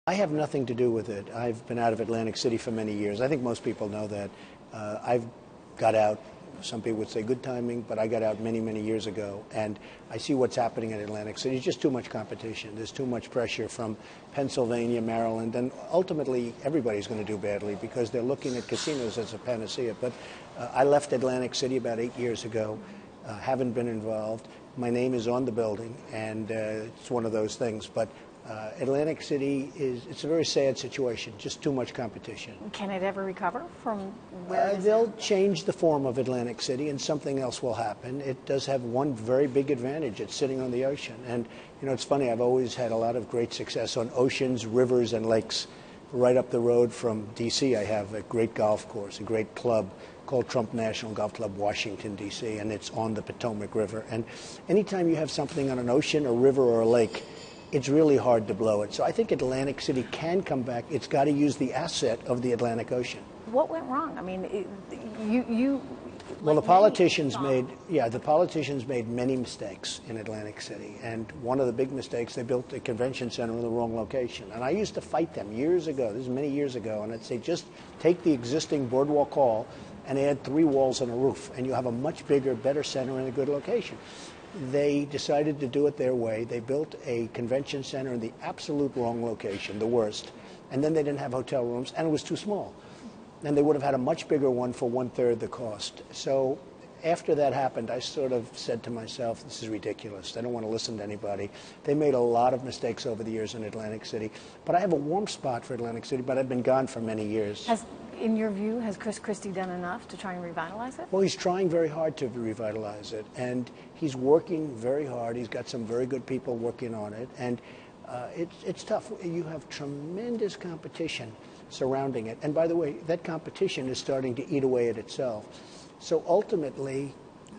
I have nothing to do with it. I've been out of Atlantic City for many years. I think most people know that. I've got out, some people would say good timing, but I got out many, many years ago. And I see what's happening in Atlantic City. It's just too much competition. There's too much pressure from Pennsylvania, Maryland, and ultimately everybody's going to do badly because they're looking at casinos as a panacea. But I left Atlantic City about 8 years ago. Haven't been involved. My name is on the building, and it's one of those things. But Atlantic City it's a very sad situation, just too much competition. Can it ever recover from where it is? They'll change the form of Atlantic City and something else will happen. It does have one very big advantage. It's sitting on the ocean. And, you know, it's funny, I've always had a lot of great success on oceans, rivers, and lakes. Right up the road from D.C., I have a great golf course, a great club called Trump National Golf Club, Washington, D.C., and it's on the Potomac River. And anytime you have something on an ocean, a river, or a lake, it's really hard to blow it. So I think Atlantic City can come back. It's got to use the asset of the Atlantic Ocean. What went wrong? I mean, Well, the politicians made many mistakes in Atlantic City. And one of the big mistakes, they built a convention center in the wrong location. And I used to fight them years ago. This is many years ago. And I'd say, just take the existing boardwalk hall and add 3 walls and a roof, and you have a much bigger, better center in a good location. They decided to do it their way. They built a convention center in the absolute wrong location, the worst. And then they didn't have hotel rooms, and it was too small. And they would have had a much bigger one for 1/3 the cost. So after that happened, I sort of said to myself, this is ridiculous. I don't want to listen to anybody. They made a lot of mistakes over the years in Atlantic City. But I have a warm spot for Atlantic City, but I've been gone for many years. In your view, has Chris Christie done enough to try and revitalize it? Well, he's trying very hard to revitalize it, and he's working very hard. He's got some very good people working on it, and it's tough. You have tremendous competition surrounding it. And by the way, that competition is starting to eat away at itself. So ultimately,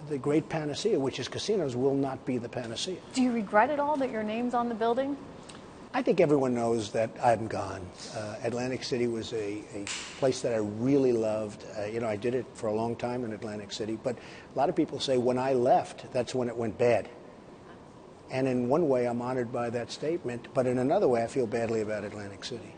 the great panacea, which is casinos, will not be the panacea. Do you regret at all that your name's on the building? I think everyone knows that I'm gone. Atlantic City was a place that I really loved. You know, I did it for a long time in Atlantic City, but a lot of people say when I left, that's when it went bad. And in one way, I'm honored by that statement, but in another way, I feel badly about Atlantic City.